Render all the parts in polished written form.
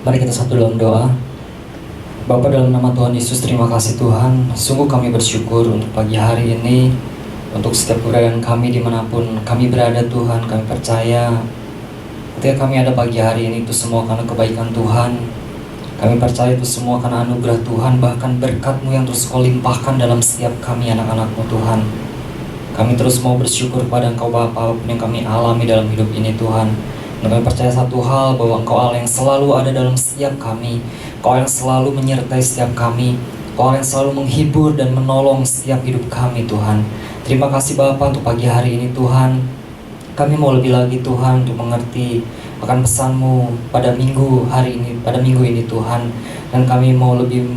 Mari kita satu dalam doa. Bapa, dalam nama Tuhan Yesus, terima kasih Tuhan. Sungguh kami bersyukur untuk pagi hari ini, untuk setiap keberadaan kami dimanapun kami berada Tuhan. Kami percaya ketika kami ada pagi hari ini itu semua karena kebaikan Tuhan. Kami percaya itu semua karena anugerah Tuhan, bahkan berkat-Mu yang terus Kau limpahkan dalam setiap kami anak-anak-Mu Tuhan. Kami terus mau bersyukur kepada Engkau Bapa, apapun yang kami alami dalam hidup ini Tuhan. Dan kami percaya satu hal, bahwa Engkau Allah yang selalu ada dalam setiap kami. Engkau yang selalu menyertai setiap kami. Engkau yang selalu menghibur dan menolong setiap hidup kami Tuhan. Terima kasih Bapa untuk pagi hari ini Tuhan. Kami mau lebih lagi Tuhan untuk mengerti akan pesan-Mu pada minggu ini Tuhan. Dan kami mau lebih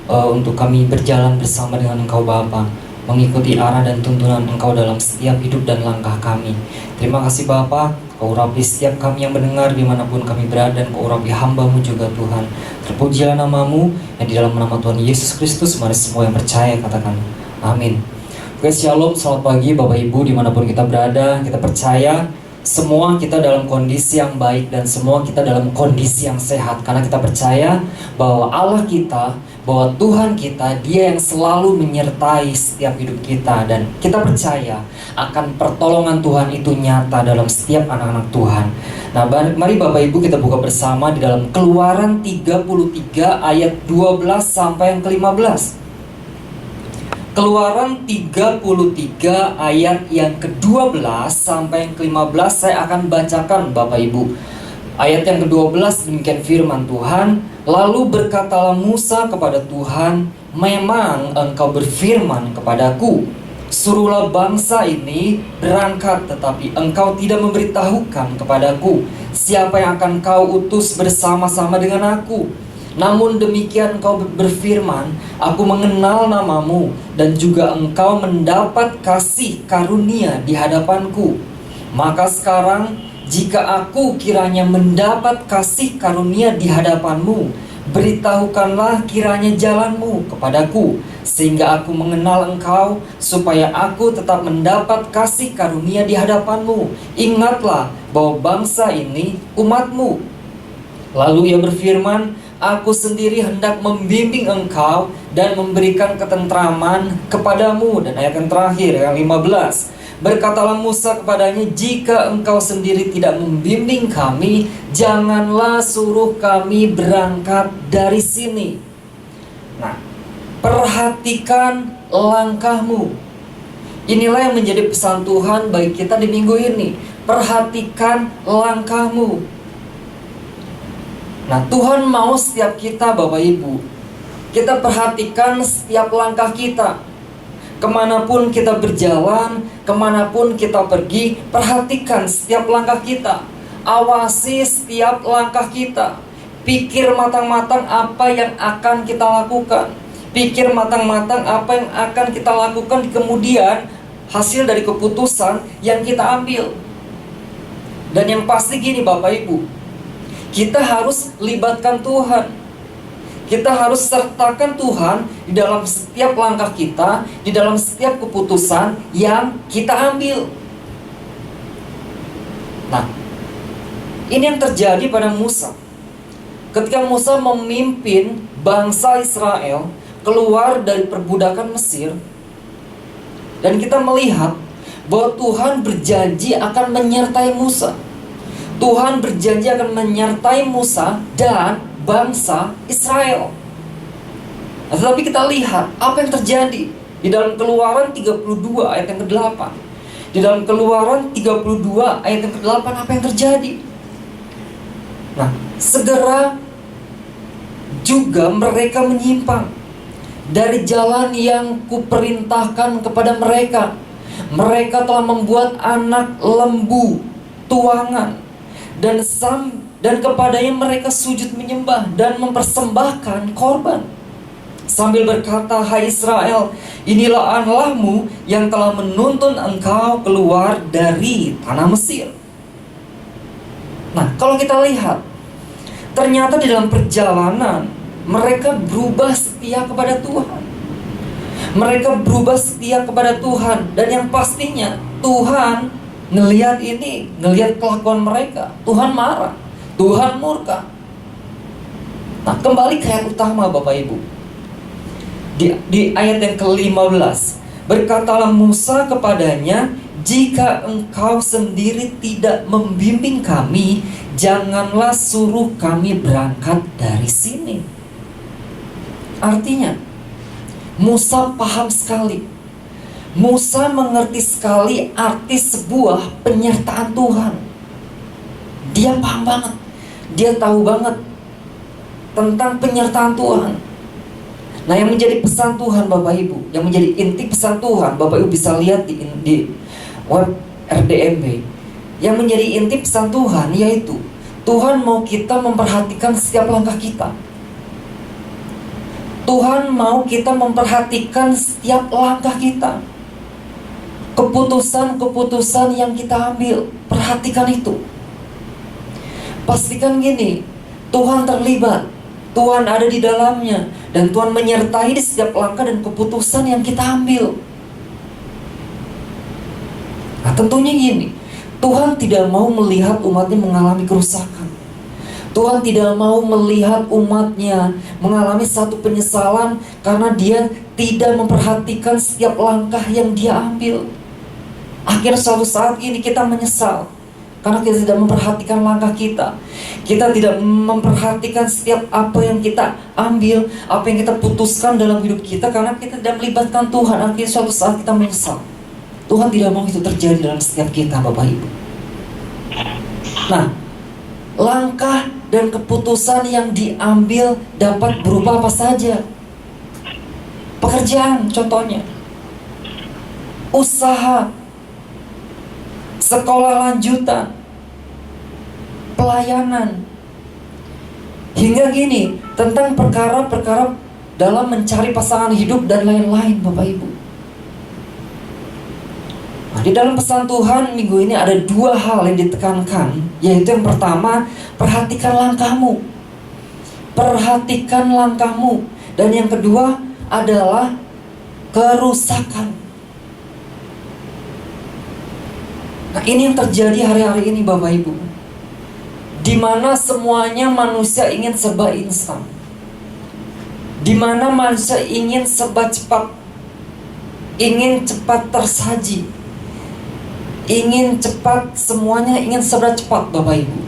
untuk kami berjalan bersama dengan Engkau Bapa, mengikuti arah dan tuntunan Engkau dalam setiap hidup dan langkah kami. Terima kasih Bapa. Kau urapi setiap kami yang mendengar dimanapun kami berada, dan Kau urapi hamba-Mu juga Tuhan. Terpujilah nama-Mu, yang di dalam nama Tuhan Yesus Kristus mari semua yang percaya katakan amin. Oke, shalom, selamat pagi Bapak Ibu dimanapun kita berada. Kita percaya semua kita dalam kondisi yang baik dan semua kita dalam kondisi yang sehat, karena kita percaya bahwa Allah kita, bahwa Tuhan kita, Dia yang selalu menyertai setiap hidup kita. Dan kita percaya akan pertolongan Tuhan itu nyata dalam setiap anak-anak Tuhan. Nah, mari Bapak Ibu kita buka bersama di dalam Keluaran 33 ayat 12 sampai yang ke-15. Keluaran 33 ayat yang ke-12 sampai yang ke-15 saya akan bacakan Bapak Ibu. Ayat yang ke-12 demikian firman Tuhan. Lalu berkatalah Musa kepada Tuhan, memang Engkau berfirman kepadaku, suruhlah bangsa ini berangkat, tetapi Engkau tidak memberitahukan kepadaku siapa yang akan Kau utus bersama-sama dengan aku. Namun demikian Engkau berfirman, aku mengenal namamu, dan juga Engkau mendapat kasih karunia di hadapanku. Maka sekarang, jika aku kiranya mendapat kasih karunia di hadapanmu, beritahukanlah kiranya jalanmu kepadaku, sehingga aku mengenal Engkau, supaya aku tetap mendapat kasih karunia di hadapanmu. Ingatlah bahwa bangsa ini umatmu. Lalu ia berfirman, aku sendiri hendak membimbing engkau dan memberikan ketentraman kepadamu. Dan ayat yang terakhir, yang 15. Berkatalah Musa kepadanya, jika engkau sendiri tidak membimbing kami, janganlah suruh kami berangkat dari sini. Nah, perhatikan langkahmu. Inilah yang menjadi pesan Tuhan bagi kita di minggu ini. Perhatikan langkahmu. Nah, Tuhan mau setiap kita Bapak Ibu, kita perhatikan setiap langkah kita. Kemanapun kita berjalan, kemanapun kita pergi, perhatikan setiap langkah kita. Awasi setiap langkah kita. Pikir matang-matang apa yang akan kita lakukan. Pikir matang-matang apa yang akan kita lakukan kemudian, hasil dari keputusan yang kita ambil. Dan yang pasti gini Bapak Ibu, kita harus libatkan Tuhan. Kita harus sertakan Tuhan di dalam setiap langkah kita, di dalam setiap keputusan yang kita ambil. Nah, ini yang terjadi pada Musa. Ketika Musa memimpin bangsa Israel keluar dari perbudakan Mesir, dan kita melihat bahwa Tuhan berjanji akan menyertai Musa. Tuhan berjanji akan menyertai Musa dan bangsa Israel. Nah, tetapi kita lihat apa yang terjadi di dalam Keluaran 32 ayat yang ke-8. Di dalam Keluaran 32 ayat yang ke-8 apa yang terjadi? Nah, segera juga mereka menyimpang dari jalan yang kuperintahkan kepada mereka. Mereka telah membuat anak lembu tuangan, dan kepadanya mereka sujud menyembah dan mempersembahkan korban, sambil berkata, hai Israel, inilah Allahmu yang telah menuntun engkau keluar dari tanah Mesir. Nah, kalau kita lihat, ternyata di dalam perjalanan mereka berubah setia kepada Tuhan. Mereka berubah setia kepada Tuhan, dan yang pastinya Tuhan ngelihat ini, ngelihat kelakuan mereka, Tuhan marah, Tuhan murka. Nah, kembali ke ayat utama Bapak Ibu. Di ayat yang ke-15, berkatalah Musa kepadanya, jika engkau sendiri tidak membimbing kami, janganlah suruh kami berangkat dari sini. Artinya, Musa paham sekali. Musa mengerti sekali arti sebuah penyertaan Tuhan. Dia paham banget. Dia tahu banget tentang penyertaan Tuhan. Nah, yang menjadi pesan Tuhan Bapak Ibu, yang menjadi inti pesan Tuhan, Bapak Ibu bisa lihat di web RDMB. Yang menjadi inti pesan Tuhan yaitu Tuhan mau kita memperhatikan setiap langkah kita. Tuhan mau kita memperhatikan setiap langkah kita. Keputusan-keputusan yang kita ambil, perhatikan itu. Pastikan gini, Tuhan terlibat, Tuhan ada di dalamnya, dan Tuhan menyertai di setiap langkah dan keputusan yang kita ambil. Nah, tentunya gini, Tuhan tidak mau melihat umatnya mengalami kerusakan. Tuhan tidak mau melihat umatnya mengalami satu penyesalan karena dia tidak memperhatikan setiap langkah yang dia ambil. Akhirnya suatu saat ini kita menyesal karena kita tidak memperhatikan langkah kita. Kita tidak memperhatikan setiap apa yang kita ambil, apa yang kita putuskan dalam hidup kita, karena kita tidak melibatkan Tuhan. Akhirnya suatu saat kita menyesal. Tuhan tidak mau itu terjadi dalam setiap kita, Bapak Ibu. Nah, langkah dan keputusan yang diambil dapat berupa apa saja. Pekerjaan contohnya, usaha, sekolah lanjutan, pelayanan, hingga gini, tentang perkara-perkara dalam mencari pasangan hidup dan lain-lain, Bapak Ibu. Nah, di dalam pesan Tuhan minggu ini ada dua hal yang ditekankan, yaitu yang pertama, perhatikan langkahmu. Perhatikan langkahmu. Dan yang kedua adalah kerusakan. Nah, ini yang terjadi hari-hari ini Bapak Ibu, di mana semuanya manusia ingin serba instan, di mana manusia ingin serba cepat, ingin cepat tersaji, ingin cepat, semuanya ingin serba cepat Bapak Ibu.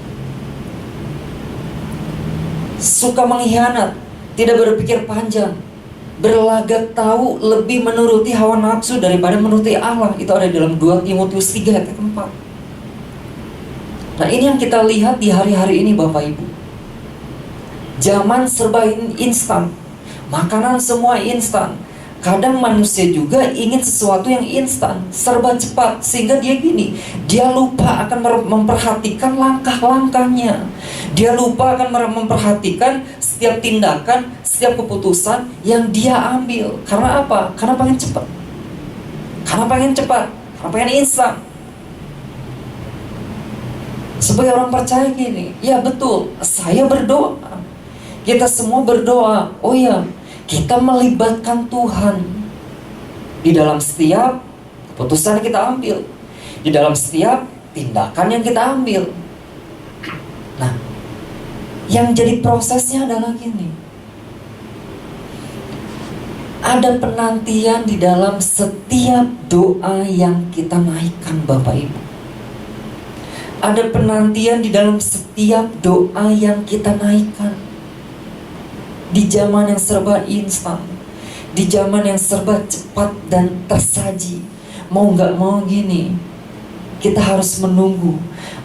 Suka mengkhianat, tidak berpikir panjang, berlagak tahu, lebih menuruti hawa nafsu daripada menuruti Allah. Itu ada dalam 2 Timotius 3 ayat 4. Nah, ini yang kita lihat di hari-hari ini Bapak Ibu. Zaman serba instan, makanan semua instan. Kadang manusia juga ingin sesuatu yang instan, serba cepat, sehingga dia gini, dia lupa akan memperhatikan langkah-langkahnya. Dia lupa akan memperhatikan setiap tindakan, setiap keputusan yang dia ambil. Karena apa? Karena pengen cepat. Karena pengen cepat, karena pengen instan. Sebagai orang percaya gini, ya betul, saya berdoa. Kita semua berdoa. Oh ya, kita melibatkan Tuhan di dalam setiap keputusan yang kita ambil, di dalam setiap tindakan yang kita ambil. Nah, yang jadi prosesnya adalah gini, ada penantian di dalam setiap doa yang kita naikkan Bapak Ibu. Ada penantian di dalam setiap doa yang kita naikkan. Di zaman yang serba instan, di zaman yang serba cepat dan tersaji, mau gak mau gini, kita harus menunggu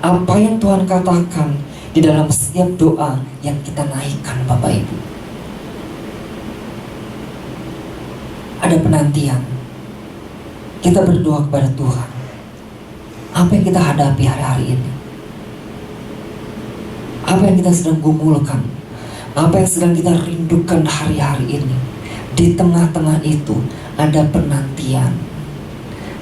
apa yang Tuhan katakan di dalam setiap doa yang kita naikkan Bapak Ibu. Ada penantian. Kita berdoa kepada Tuhan. Apa yang kita hadapi hari-hari ini? Apa yang kita sedang gumulkan? Apa yang sedang kita rindukan hari-hari ini? Di tengah-tengah itu ada penantian.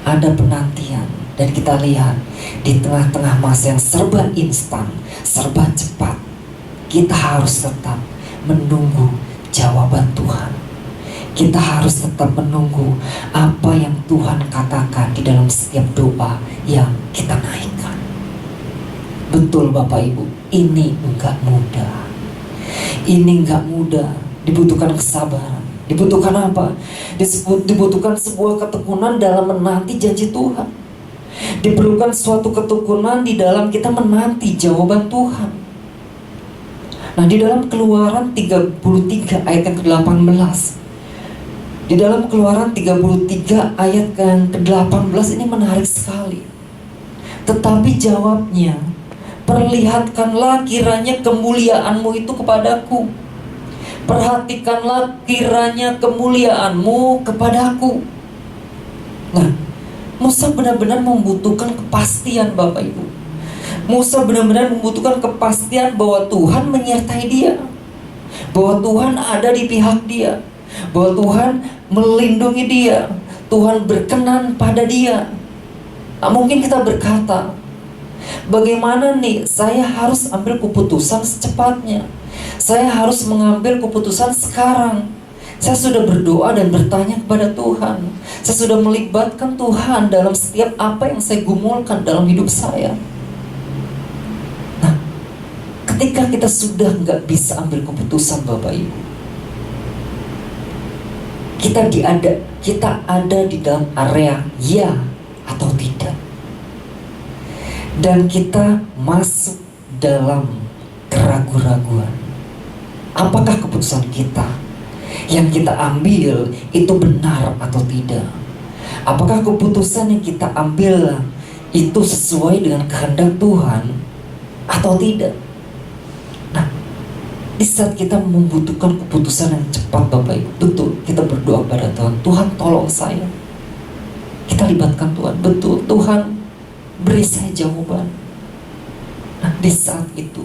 Ada penantian. Dan kita lihat di tengah-tengah masa yang serba instan, serba cepat, kita harus tetap menunggu jawaban Tuhan. Kita harus tetap menunggu apa yang Tuhan katakan di dalam setiap doa yang kita naikkan. Betul Bapak Ibu, ini enggak mudah. Ini nggak mudah, dibutuhkan kesabaran. Dibutuhkan apa? Dibutuhkan sebuah ketekunan dalam menanti janji Tuhan. Diperlukan suatu ketekunan di dalam kita menanti jawaban Tuhan. Nah, di dalam Keluaran 33 ayat yang ke-18, di dalam Keluaran 33 ayat yang ke-18 ini menarik sekali. Tetapi jawabnya, perlihatkanlah kiranya kemuliaanmu itu kepadaku. Perhatikanlah kiranya kemuliaanmu kepadaku. Nah, Musa benar-benar membutuhkan kepastian, Bapak Ibu. Musa benar-benar membutuhkan kepastian bahwa Tuhan menyertai dia, bahwa Tuhan ada di pihak dia, bahwa Tuhan melindungi dia, Tuhan berkenan pada dia. Nah, mungkin kita berkata, bagaimana nih, saya harus ambil keputusan secepatnya, saya harus mengambil keputusan sekarang. Saya sudah berdoa dan bertanya kepada Tuhan, saya sudah melibatkan Tuhan dalam setiap apa yang saya gumulkan dalam hidup saya. Nah, ketika kita sudah nggak bisa ambil keputusan, Bapak Ibu, kita ada di dalam area ya atau tidak, dan kita masuk dalam keraguan-raguan. Apakah keputusan kita yang kita ambil itu benar atau tidak? Apakah keputusan yang kita ambil itu sesuai dengan kehendak Tuhan atau tidak? Nah, di saat kita membutuhkan keputusan yang cepat, Bapak Ibu, betul, kita berdoa pada Tuhan, Tuhan tolong saya. Kita libatkan Tuhan, betul, Tuhan beri saya jawaban. Nah, di saat itu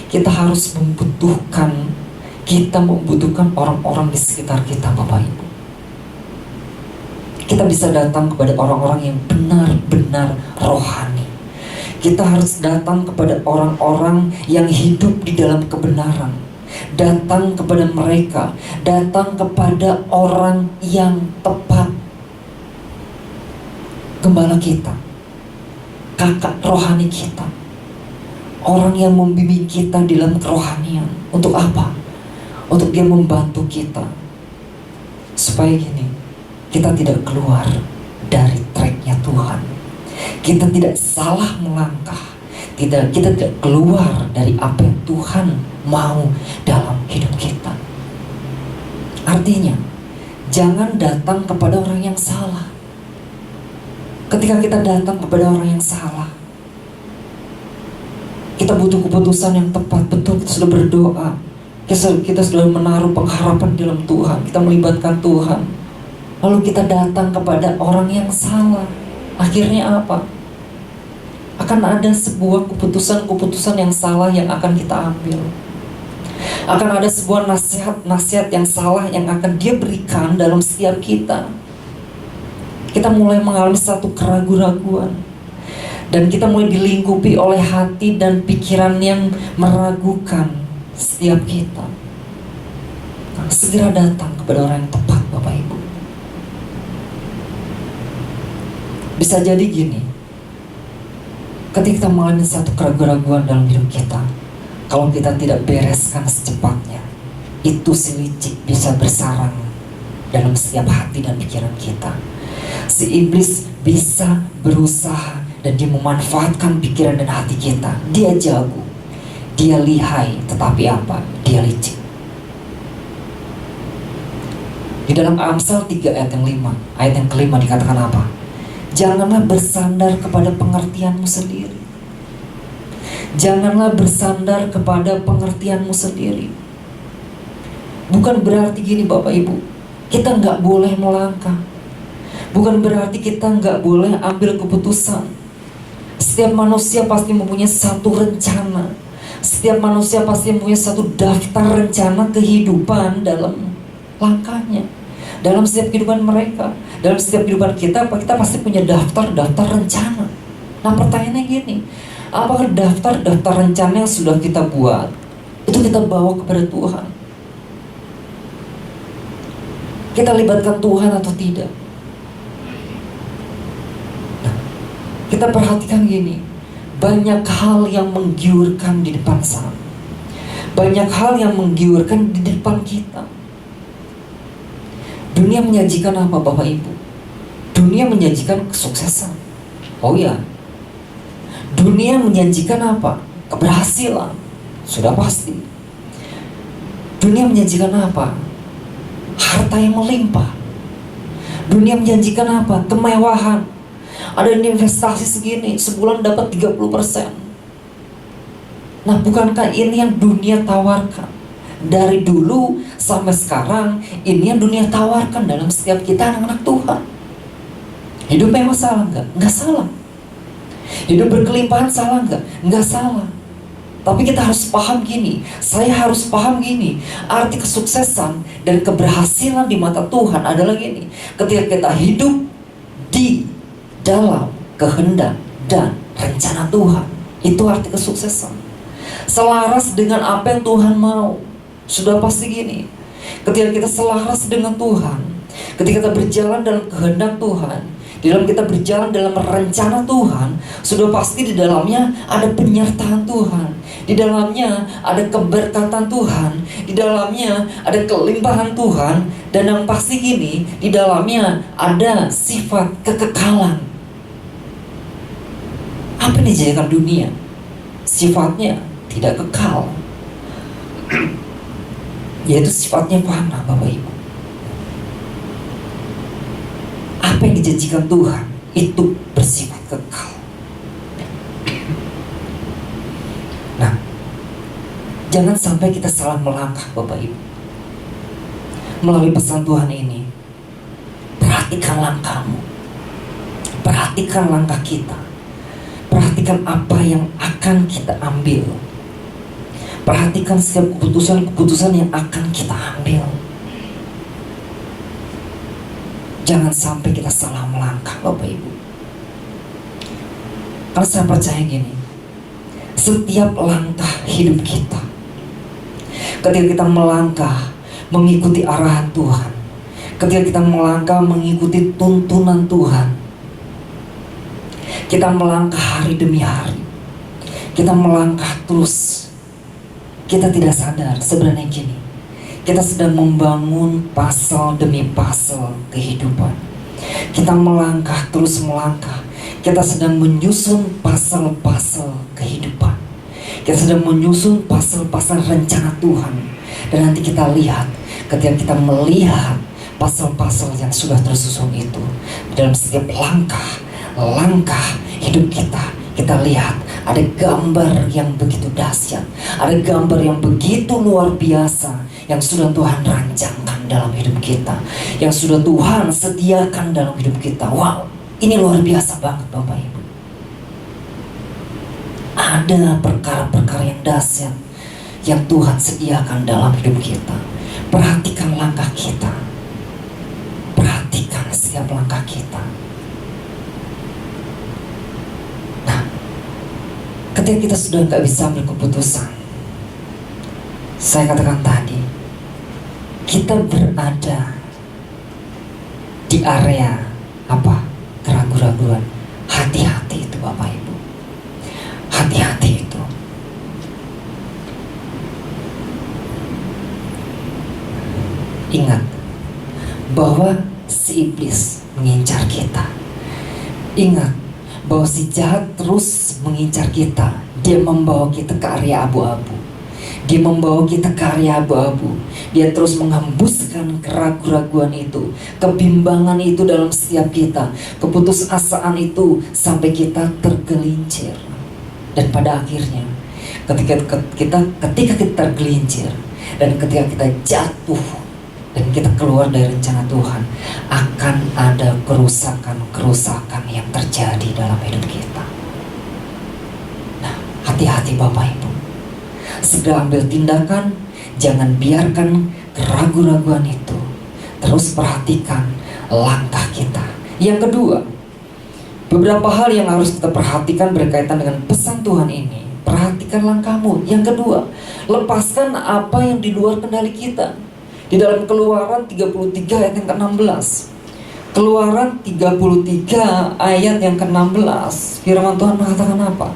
kita harus membutuhkan orang-orang di sekitar kita, Bapak Ibu. Kita bisa datang kepada orang-orang yang benar-benar rohani. Kita harus datang kepada orang-orang yang hidup di dalam kebenaran. Datang kepada mereka, datang kepada orang yang tepat. Gembala kita, kakak rohani kita, orang yang membimbing kita di dalam kerohanian. Untuk apa? Untuk dia membantu kita supaya gini, kita tidak keluar dari tracknya Tuhan, kita tidak salah melangkah, kita tidak keluar dari apa yang Tuhan mau dalam hidup kita. Artinya, jangan datang kepada orang yang salah. Ketika kita datang kepada orang yang salah, kita butuh keputusan yang tepat. Betul, kita sudah berdoa, kita sudah menaruh pengharapan dalam Tuhan, kita melibatkan Tuhan, lalu kita datang kepada orang yang salah. Akhirnya apa? Akan ada sebuah keputusan yang salah yang akan kita ambil. Akan ada sebuah nasihat yang salah yang akan dia berikan dalam setiap kita. Kita mulai mengalami satu keraguan-raguan, dan kita mulai dilingkupi oleh hati dan pikiran yang meragukan setiap kita. Segera datang kepada orang yang tepat, Bapak Ibu. Bisa jadi gini, ketika kita mengalami satu keraguan-raguan dalam hidup kita, kalau kita tidak bereskan secepatnya, itu si licik bisa bersarang dalam setiap hati dan pikiran kita. Si iblis bisa berusaha dan dia memanfaatkan pikiran dan hati kita. Dia jago, dia lihai, tetapi apa? Dia licik. Di dalam Amsal 3 ayat yang kelima dikatakan apa? Janganlah bersandar kepada pengertianmu sendiri. Janganlah bersandar kepada pengertianmu sendiri. Bukan berarti gini, Bapak Ibu, kita nggak boleh melangkah. Bukan berarti kita nggak boleh ambil keputusan. Setiap manusia pasti mempunyai satu rencana. Setiap manusia pasti mempunyai satu daftar rencana kehidupan dalam langkahnya, dalam setiap kehidupan mereka, dalam setiap kehidupan kita pasti punya daftar rencana. Nah, pertanyaannya gini, apakah daftar rencana yang sudah kita buat itu kita bawa kepada Tuhan? Kita libatkan Tuhan atau tidak? Kita perhatikan gini, banyak hal yang menggiurkan di depan sana. Banyak hal yang menggiurkan di depan kita. Dunia menyajikan apa Bapak Ibu? Dunia menyajikan kesuksesan. Oh ya. Dunia menyajikan apa? Keberhasilan. Sudah pasti. Dunia menyajikan apa? Harta yang melimpah. Dunia menjanjikan apa? Kemewahan. Ada investasi segini, sebulan dapat 30%. Nah, bukankah ini yang dunia tawarkan? Dari dulu sampai sekarang, ini yang dunia tawarkan dalam setiap kita anak-anak Tuhan. Hidup mewah salah nggak? Nggak salah. Hidup berkelimpahan salah nggak? Nggak salah. Tapi kita harus paham gini, saya harus paham gini, arti kesuksesan dan keberhasilan di mata Tuhan adalah gini. Ketika kita hidup di dalam kehendak dan rencana Tuhan, itu arti kesuksesan. Selaras dengan apa yang Tuhan mau. Sudah pasti gini, ketika kita selaras dengan Tuhan, ketika kita berjalan dalam kehendak Tuhan, di dalam kita berjalan dalam rencana Tuhan, sudah pasti di dalamnya ada penyertaan Tuhan, di dalamnya ada keberkatan Tuhan, di dalamnya ada kelimpahan Tuhan, dan yang pasti gini, di dalamnya ada sifat kekekalan. Apa yang dijadikan dunia? Sifatnya tidak kekal, yaitu sifatnya fana, Bapak Ibu. Apa yang dijanjikan Tuhan itu bersifat kekal. Nah, jangan sampai kita salah melangkah Bapak Ibu. Melalui pesan Tuhan ini, perhatikan langkahmu, perhatikan langkah kita, perhatikan apa yang akan kita ambil, perhatikan setiap keputusan-keputusan yang akan kita ambil. Jangan sampai kita salah melangkah Bapak Ibu. Karena saya percaya gini, setiap langkah hidup kita, ketika kita melangkah mengikuti arahan Tuhan, ketika kita melangkah mengikuti tuntunan Tuhan, kita melangkah hari demi hari, kita melangkah terus, kita tidak sadar sebenarnya gini, kita sedang membangun pasal demi pasal kehidupan. Kita melangkah terus melangkah. Kita sedang menyusun pasal-pasal kehidupan. Kita sedang menyusun pasal-pasal rencana Tuhan. Dan nanti kita lihat, ketika kita melihat pasal-pasal yang sudah tersusun itu, dalam setiap langkah hidup kita, kita lihat ada gambar yang begitu dahsyat, ada gambar yang begitu luar biasa yang sudah Tuhan rancangkan dalam hidup kita, yang sudah Tuhan sediakan dalam hidup kita. Wow, ini luar biasa banget Bapak Ibu. Ada perkara-perkara yang dahsyat yang Tuhan sediakan dalam hidup kita. Perhatikan langkah kita, perhatikan setiap langkah kita. Nah, ketika kita sudah gak bisa ambil keputusan, saya katakan tadi, kita berada di area apa? Keraguan-raguan. Hati-hati itu Bapak Ibu. Hati-hati itu. Ingat bahwa si iblis mengincar kita. Ingat bahwa si jahat terus mengincar kita. Dia membawa kita ke area abu-abu. Dia membawa kita ke area abu-abu. Dia terus menghembuskan keraguan-raguan itu, kebimbangan itu dalam setiap kita, keputusasaan itu sampai kita tergelincir. Dan pada akhirnya, ketika kita tergelincir dan ketika kita jatuh dan kita keluar dari rencana Tuhan, akan ada kerusakan yang terjadi dalam hidup kita. Nah, hati-hati Bapak Ibu. Segera ambil tindakan, jangan biarkan keraguan-raguan itu. Terus perhatikan langkah kita. Yang kedua, beberapa hal yang harus kita perhatikan berkaitan dengan pesan Tuhan ini. Perhatikan langkahmu. Yang kedua, lepaskan apa yang di luar kendali kita. Di dalam Keluaran 33 ayat yang ke-16. Keluaran 33 ayat yang ke-16, firman Tuhan mengatakan apa?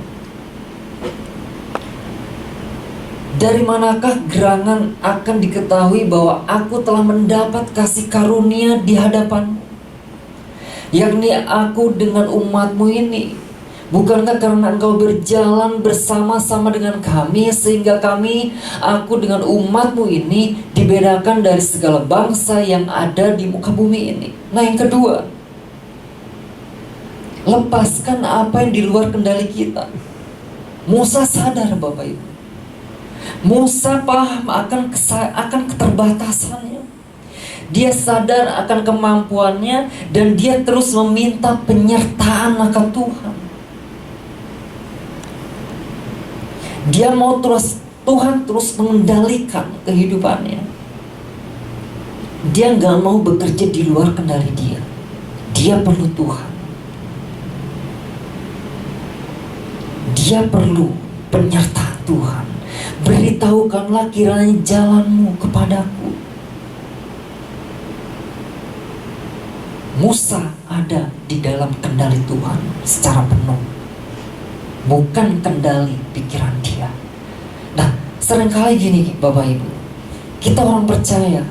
Dari manakah gerangan akan diketahui bahwa aku telah mendapat kasih karunia di hadapanmu, yakni aku dengan umatmu ini? Bukankah karena engkau berjalan bersama-sama dengan kami, sehingga aku dengan umatmu ini dibedakan dari segala bangsa yang ada di muka bumi ini. Nah, yang kedua, lepaskan apa yang di luar kendali kita. Musa sadar, Bapak Ibu. Musa paham akan keterbatasannya. Dia sadar akan kemampuannya, dan dia terus meminta penyertaan akan Tuhan. Dia mau Tuhan terus mengendalikan kehidupannya. Dia gak mau bekerja di luar kendali dia. Dia perlu Tuhan. Dia perlu penyertaan Tuhan. Beritahukanlah kiranya jalanmu kepadaku. Musa ada di dalam kendali Tuhan secara penuh, bukan kendali pikiran dia. Nah, seringkali gini Bapak Ibu, kita orang percaya,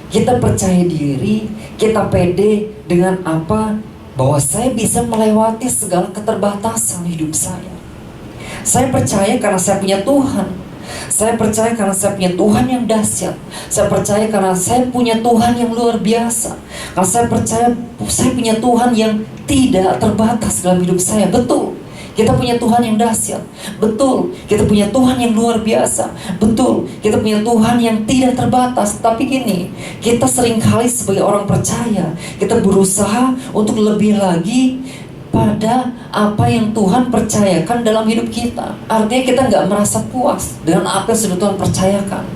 kita percaya diri, kita pede dengan apa? Bahwa saya bisa melewati segala keterbatasan hidup saya. Saya percaya karena saya punya Tuhan. Saya percaya karena saya punya Tuhan yang dahsyat. Saya percaya karena saya punya Tuhan yang luar biasa. Karena saya percaya saya punya Tuhan yang tidak terbatas dalam hidup saya. Betul, kita punya Tuhan yang dahsyat. Betul, kita punya Tuhan yang luar biasa. Betul, kita punya Tuhan yang tidak terbatas. Tapi gini, kita seringkali sebagai orang percaya, kita berusaha untuk lebih lagi pada apa yang Tuhan percayakan dalam hidup kita. Artinya kita nggak merasa puas dengan apa yang sudah Tuhan percayakan.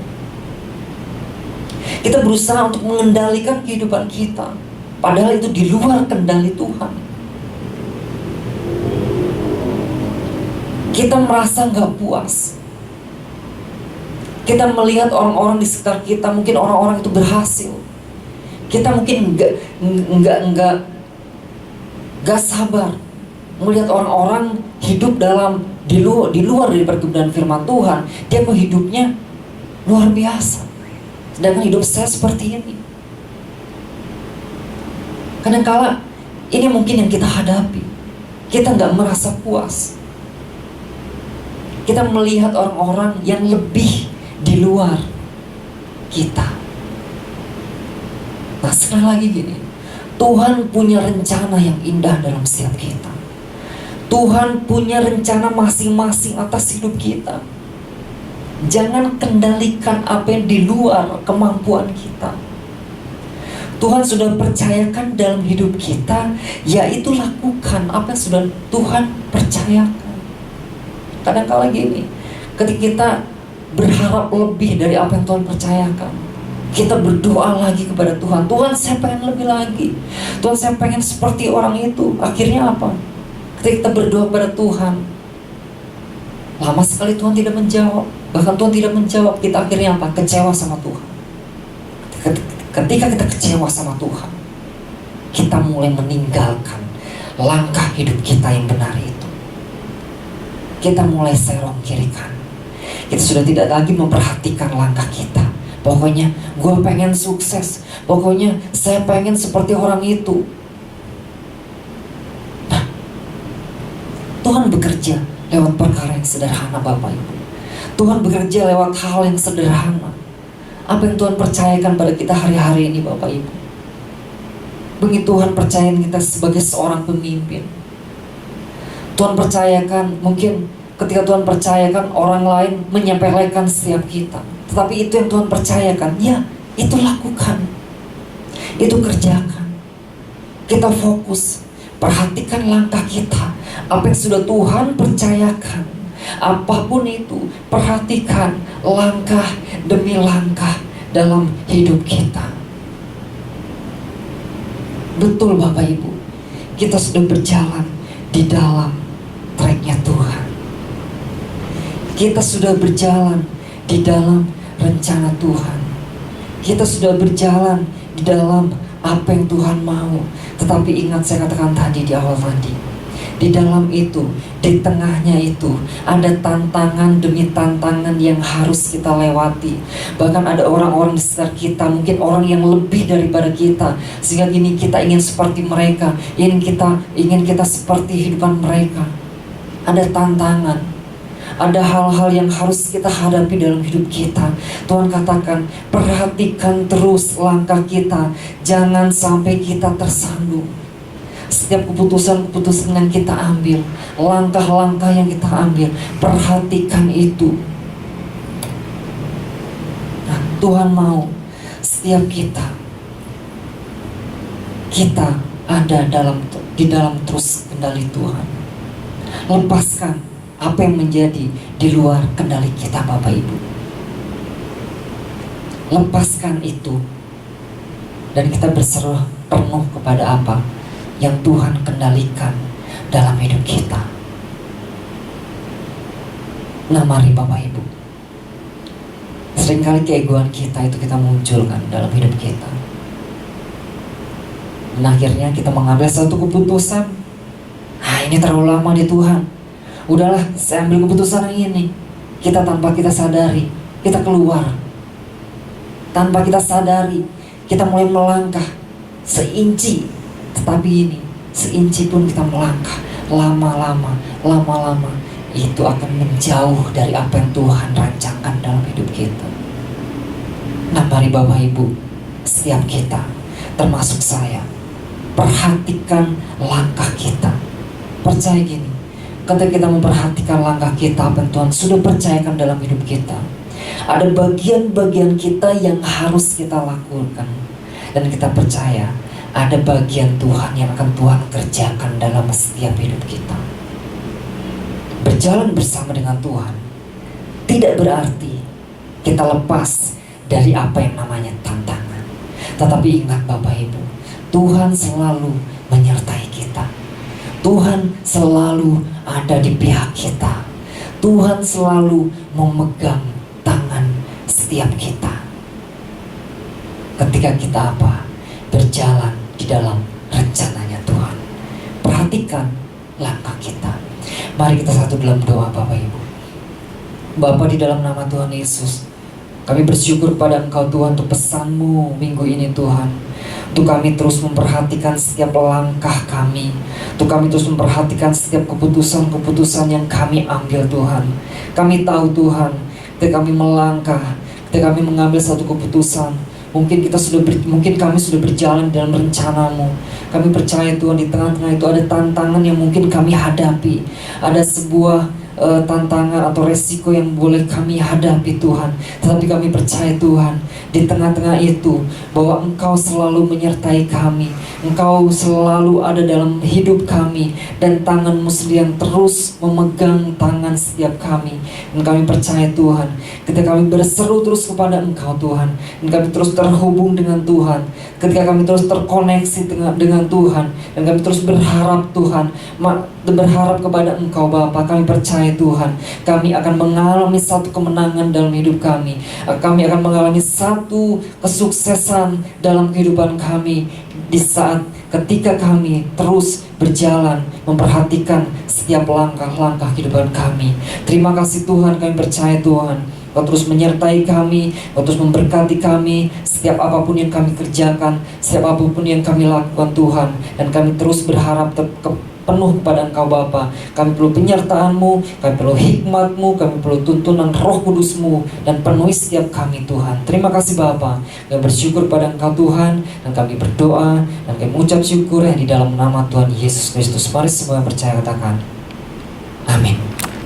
Kita berusaha untuk mengendalikan kehidupan kita, padahal itu di luar kendali Tuhan. Kita merasa nggak puas. Kita melihat orang-orang di sekitar kita, mungkin orang-orang itu berhasil. Kita mungkin gak sabar melihat orang-orang hidup di luar dari perkebunan firman Tuhan. Dia kok hidupnya luar biasa, sedangkan hidup saya seperti ini. Kadang-kala ini mungkin yang kita hadapi. Kita gak merasa puas. Kita melihat orang-orang yang lebih di luar kita. Nah, sekali lagi gini, Tuhan punya rencana yang indah dalam setiap kita. Tuhan punya rencana masing-masing atas hidup kita. Jangan kendalikan apa yang di luar kemampuan kita. Tuhan sudah percayakan dalam hidup kita, yaitu lakukan apa yang sudah Tuhan percayakan. Kadang-kala gini, ketika kita berharap lebih dari apa yang Tuhan percayakan, kita berdoa lagi kepada Tuhan. Tuhan, saya pengen lebih lagi. Tuhan, saya pengen seperti orang itu. Akhirnya apa? Ketika kita berdoa kepada Tuhan, lama sekali Tuhan tidak menjawab. Bahkan Tuhan tidak menjawab, kita akhirnya apa? Kecewa sama Tuhan. Ketika kita kecewa sama Tuhan, kita mulai meninggalkan langkah hidup kita yang benar itu. Kita mulai serong kiri kanan. Kita sudah tidak lagi memperhatikan langkah kita. Pokoknya gue pengen sukses. Pokoknya saya pengen seperti orang itu. Nah, Tuhan bekerja lewat perkara yang sederhana Bapak Ibu. Tuhan bekerja lewat hal yang sederhana. Apa yang Tuhan percayakan pada kita hari-hari ini Bapak Ibu. Begitu Tuhan percayakan kita sebagai seorang pemimpin. Tuhan percayakan, mungkin ketika Tuhan percayakan orang lain menyepelekan setiap kita. Tetapi itu yang Tuhan percayakan, ya itu lakukan, itu kerjakan. Kita fokus, perhatikan langkah kita, apa yang sudah Tuhan percayakan. Apapun itu, perhatikan langkah demi langkah dalam hidup kita. Betul Bapak Ibu, kita sudah berjalan di dalam tracknya Tuhan. Kita sudah berjalan di dalam rencana Tuhan. Kita sudah berjalan di dalam apa yang Tuhan mau. Tetapi ingat, saya katakan tadi di awal tadi, Di dalam itu, di tengahnya itu, ada tantangan demi tantangan yang harus kita lewati. Bahkan ada orang-orang di sekitar kita, mungkin orang yang lebih daripada kita, sehingga gini kita ingin seperti mereka, ingin kita seperti kehidupan mereka. Ada tantangan, ada hal-hal yang harus kita hadapi dalam hidup kita. Tuhan katakan, perhatikan terus langkah kita, jangan sampai kita tersandung. Setiap keputusan-keputusan yang kita ambil, langkah-langkah yang kita ambil, perhatikan itu. Nah, Tuhan mau setiap kita ada di dalam terus kendali Tuhan. Lepaskan apa yang menjadi di luar kendali kita, Bapak Ibu. Lepaskan itu, dan kita berserah penuh kepada apa yang Tuhan kendalikan dalam hidup kita. Nah, mari Bapak Ibu, seringkali keegoan kita itu kita munculkan dalam hidup kita. Dan akhirnya kita mengambil satu keputusan, ini terlalu lama di Tuhan, udahlah saya ambil keputusan yang ini. Kita tanpa kita sadari, kita keluar. Tanpa kita sadari, kita mulai melangkah seinci. Tetapi ini, seinci pun kita melangkah, lama-lama itu akan menjauh dari apa yang Tuhan rancangkan dalam hidup kita. Nah, mari Bapak Ibu, setiap kita, termasuk saya, perhatikan langkah kita. Percaya gini, ketika kita memperhatikan langkah kita, apa yang Tuhan sudah percayakan dalam hidup kita, ada bagian-bagian kita yang harus kita lakukan. Dan kita percaya ada bagian Tuhan yang akan Tuhan kerjakan dalam setiap hidup kita. Berjalan bersama dengan Tuhan tidak berarti kita lepas dari apa yang namanya tantangan. Tetapi ingat Bapak Ibu, Tuhan selalu menyertai kita. Tuhan selalu ada di pihak kita. Tuhan selalu memegang tangan setiap kita. Ketika kita berjalan di dalam rencananya Tuhan. Perhatikan langkah kita. Mari kita satu dalam doa, Bapak Ibu. Bapa, di dalam nama Tuhan Yesus, kami bersyukur pada Engkau Tuhan untuk pesan-Mu minggu ini Tuhan. Untuk kami terus memperhatikan setiap langkah kami, untuk kami terus memperhatikan setiap keputusan-keputusan yang kami ambil Tuhan. Kami tahu Tuhan, ketika kami melangkah, ketika kami mengambil satu keputusan, mungkin kami sudah berjalan dalam rencana-Mu. Kami percaya Tuhan, di tengah-tengah itu ada tantangan yang mungkin kami hadapi. Ada sebuah tantangan atau resiko yang boleh kami hadapi Tuhan. Tetapi kami percaya Tuhan, di tengah-tengah itu bahwa Engkau selalu menyertai kami. Engkau selalu ada dalam hidup kami, dan tangan-Mu sendiri yang terus memegang tangan setiap kami. Dan kami percaya Tuhan, ketika kami berseru terus kepada Engkau Tuhan, dan kami terus terhubung dengan Tuhan, ketika kami terus terkoneksi dengan Tuhan, dan kami terus berharap Tuhan, berharap kepada Engkau Bapa, kami percaya Tuhan, kami akan mengalami satu kemenangan dalam hidup kami. Kami akan mengalami satu kesuksesan dalam kehidupan kami di saat ketika kami terus berjalan memperhatikan setiap langkah-langkah kehidupan kami. Terima kasih Tuhan, kami percaya Tuhan, Kau terus menyertai kami, Kau terus memberkati kami setiap apapun yang kami kerjakan, setiap apapun yang kami lakukan Tuhan. Dan kami terus berharap penuh kepada Engkau Bapa. Kami perlu penyertaan-Mu, kami perlu hikmat-Mu, kami perlu tuntunan Roh Kudus-Mu, dan penuhi setiap kami Tuhan. Terima kasih Bapa. Kami bersyukur pada Engkau Tuhan, dan kami berdoa dan kami mengucap syukur yang di dalam nama Tuhan Yesus Kristus. Mari semua yang percaya katakan